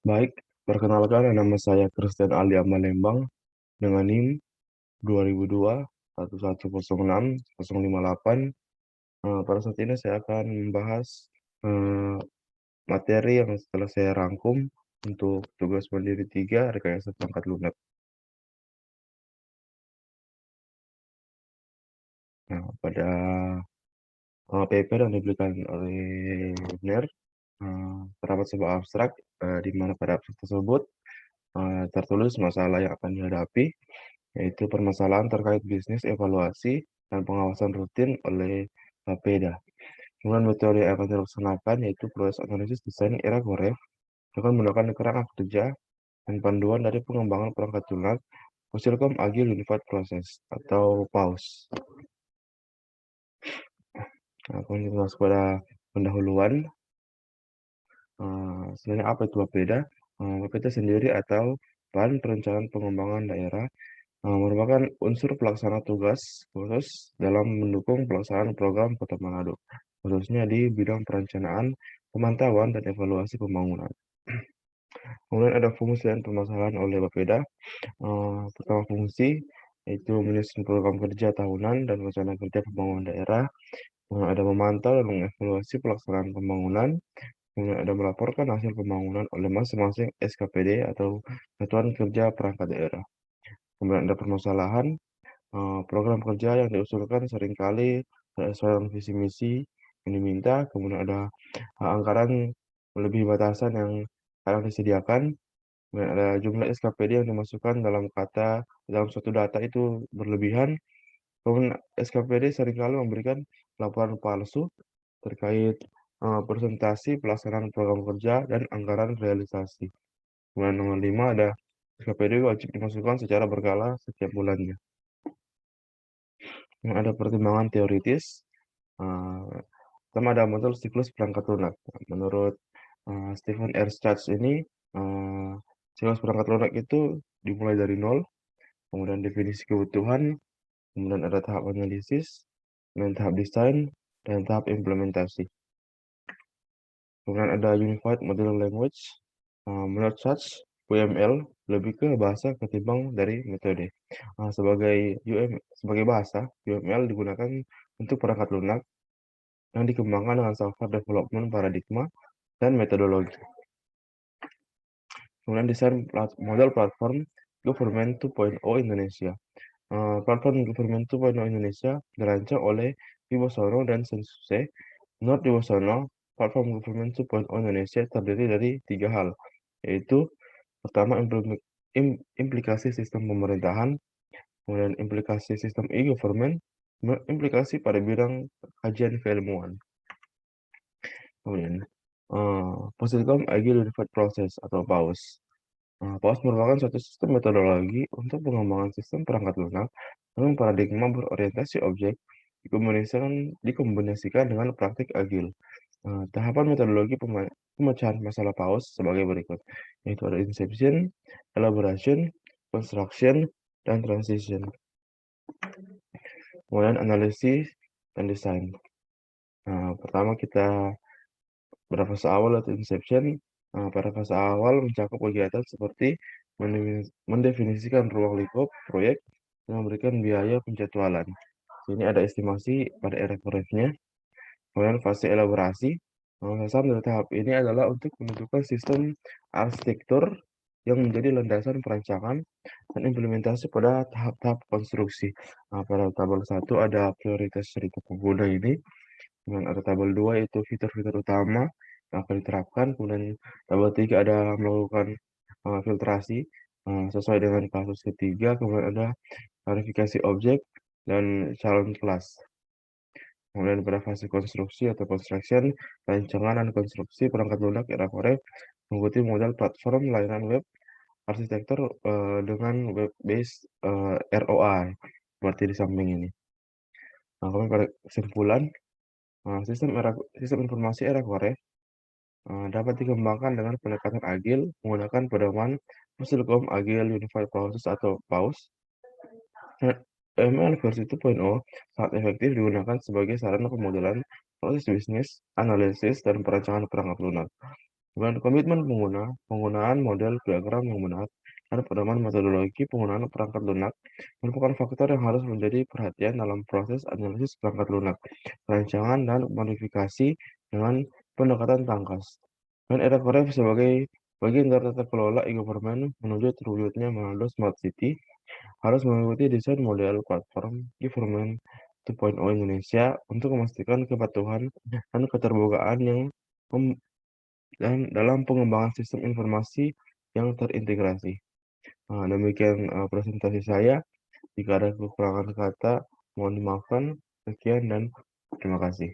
Baik, perkenalkan nama saya Christian Alia Malembang dengan NIM 2002 1106 058. Pada saat ini saya akan membahas eh, materi yang setelah saya rangkum untuk tugas mandiri 3 rekayasa perangkat lunak. Nah, pada paper yang diberikan oleh NER terdapat sebuah abstrak di mana pada abstrak tersebut tertulis masalah yang akan dihadapi, yaitu permasalahan terkait bisnis evaluasi dan pengawasan rutin oleh Bapeda. Kemudian metode yang akan dilaksanakan yaitu proses analisis desain era Koref dengan menggunakan kerangka kerja dan panduan dari pengembangan perangkat lunak Fusilcom Agile Unified Process atau PAUS. Nah, kemudian kita masuk pada pendahuluan. Sebenarnya apa itu Bapeda? Bapeda sendiri atau Bahan Perencanaan Pengembangan Daerah merupakan unsur pelaksana tugas khusus dalam mendukung pelaksanaan program Kota Manado, khususnya di bidang perencanaan, pemantauan, dan evaluasi pembangunan. Kemudian ada fungsi dan permasalahan oleh Bapeda. Pertama fungsi, yaitu menyusun program kerja tahunan dan rencana kerja pembangunan daerah. Kemudian ada memantau dan mengevaluasi pelaksanaan pembangunan. Kemudian ada melaporkan hasil pembangunan oleh masing-masing SKPD atau Satuan Kerja Perangkat Daerah. Kemudian ada permasalahan, program kerja yang diusulkan seringkali tidak sesuai dengan visi misi yang diminta. Kemudian ada anggaran melebihi batasan yang kadang disediakan. Kemudian ada jumlah SKPD yang dimasukkan dalam suatu data itu berlebihan. Kemudian SKPD seringkali memberikan laporan palsu terkait presentasi pelaksanaan program kerja dan anggaran realisasi. Kemudian nomor 5 ada SKPD wajib dimasukkan secara berkala setiap bulannya. Yang ada pertimbangan teoritis. Pertama ada model siklus perangkat lunak. Menurut Stephen R. Schatz ini, siklus perangkat lunak itu dimulai dari nol, kemudian definisi kebutuhan, kemudian ada tahap analisis, kemudian tahap desain, dan tahap implementasi. Kemudian ada Unified Modeling Language. Menurut Schatz, UML lebih ke bahasa ketimbang dari metode. Sebagai bahasa, UML digunakan untuk perangkat lunak yang dikembangkan dengan software development paradigma dan metodologi. Kemudian desain model platform Government 2.0 Indonesia. Platform Government 2.0 Indonesia dirancang oleh Wibosono dan Sensuse. Menurut Wibosono, platform Government 2.0 Indonesia terdiri dari 3 hal, yaitu pertama implikasi sistem pemerintahan, kemudian implikasi sistem e-government, implikasi pada bidang kajian keilmuan. Kemudian Fusilcom Agile Unified Process atau PAUS. PAUS merupakan suatu sistem metodologi untuk pengembangan sistem perangkat lunak dengan paradigma berorientasi objek dikombinasikan dengan praktik agil. Tahapan metodologi pemecahan masalah PAUS sebagai berikut, yaitu ada inception, elaboration, construction, dan transition. Kemudian analisis dan desain. Pertama kita pada fase awal atau inception. Pada fase awal mencakup kegiatan seperti mendefinisikan ruang lingkup proyek dan memberikan biaya penjadwalan. Sini ada estimasi pada RFRF-nya. Kemudian fase elaborasi. Sasaran dari tahap ini adalah untuk menentukan sistem arsitektur yang menjadi landasan perancangan dan implementasi pada tahap-tahap konstruksi. Pada tabel 1 ada prioritas serikat pengguna ini. Kemudian ada tabel 2 yaitu fitur-fitur utama yang akan diterapkan. Kemudian tabel 3 ada melakukan filtrasi sesuai dengan kasus ketiga. Kemudian ada klarifikasi objek dan calon kelas. Kemudian pada fase konstruksi atau construction, rancangan dan konstruksi perangkat lunak era Koref mengikuti model platform layanan web arsitektur dengan web based ROI seperti di samping ini. Kemudian pada kesimpulan, sistem informasi era Koref dapat dikembangkan dengan pendekatan agil menggunakan pedoman Fusilcom Agile Unified Process atau PAUS. ML versi 2.0 sangat efektif digunakan sebagai sarana pemodelan proses bisnis, analisis, dan perancangan perangkat lunak. Dengan komitmen penggunaan model diagram yang benar, dan pedoman metodologi penggunaan perangkat lunak merupakan faktor yang harus menjadi perhatian dalam proses analisis perangkat lunak, perancangan, dan modifikasi dengan pendekatan tangkas. Dan era Korea sebagai bagian dari tata kelola e-government menuju terwujudnya Manado Smart City harus mengikuti desain model platform government 2.0 Indonesia untuk memastikan kepatuhan dan keterbukaan yang dalam pengembangan sistem informasi yang terintegrasi. Nah, demikian presentasi saya. Jika ada kekurangan kata, mohon dimaafkan. Sekian dan terima kasih.